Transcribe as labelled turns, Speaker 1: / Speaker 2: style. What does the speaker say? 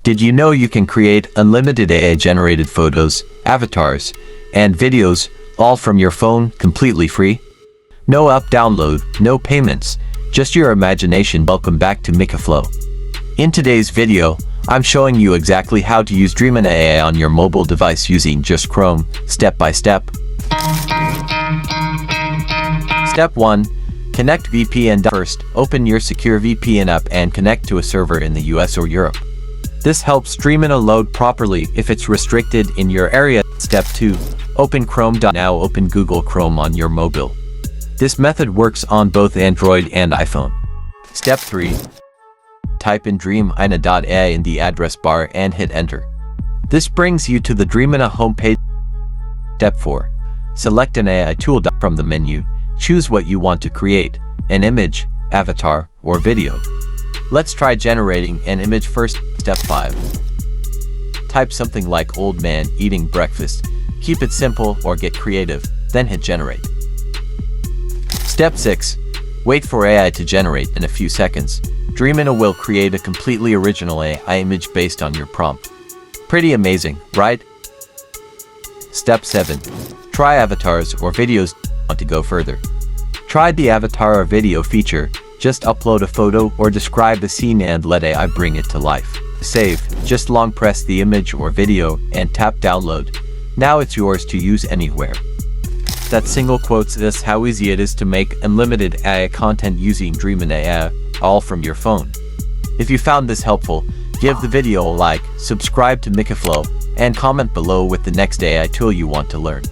Speaker 1: Did you know you can create unlimited AI-generated photos, avatars, and videos, all from your phone, completely free? No app download, no payments, just your imagination. Welcome back to Mikaflow. In today's video, I'm showing you exactly how to use Dreamina AI on your mobile device using just Chrome, step by step. Step 1. Connect VPN. First, open your secure VPN app and connect to a server in the US or Europe. This helps Dreamina load properly if it's restricted in your area. Step 2. Open Chrome. Now open Google Chrome on your mobile. This method works on both Android and iPhone. Step 3. Type in Dreamina AI in the address bar and hit enter. This brings you to the Dreamina homepage. Step 4. Select an AI tool from the menu. Choose what you want to create, an image, avatar, or video. Let's try generating an image first. Step 5. Type something like old man eating breakfast. Keep it simple or get creative, then hit generate. Step 6. Wait for AI to generate. In a few seconds, Dreamina will create a completely original AI image based on your prompt. Pretty amazing, right? Step 7. Try avatars or videos. Want to go further? Try the avatar or video feature. Just upload a photo or describe the scene and let AI bring it to life. Save, just long press the image or video and tap download. Now it's yours to use anywhere. That single quotes this how easy it is to make unlimited AI content using Dreamina AI, all from your phone. If you found this helpful, give the video a like, subscribe to Mikaflow, and comment below with the next AI tool you want to learn.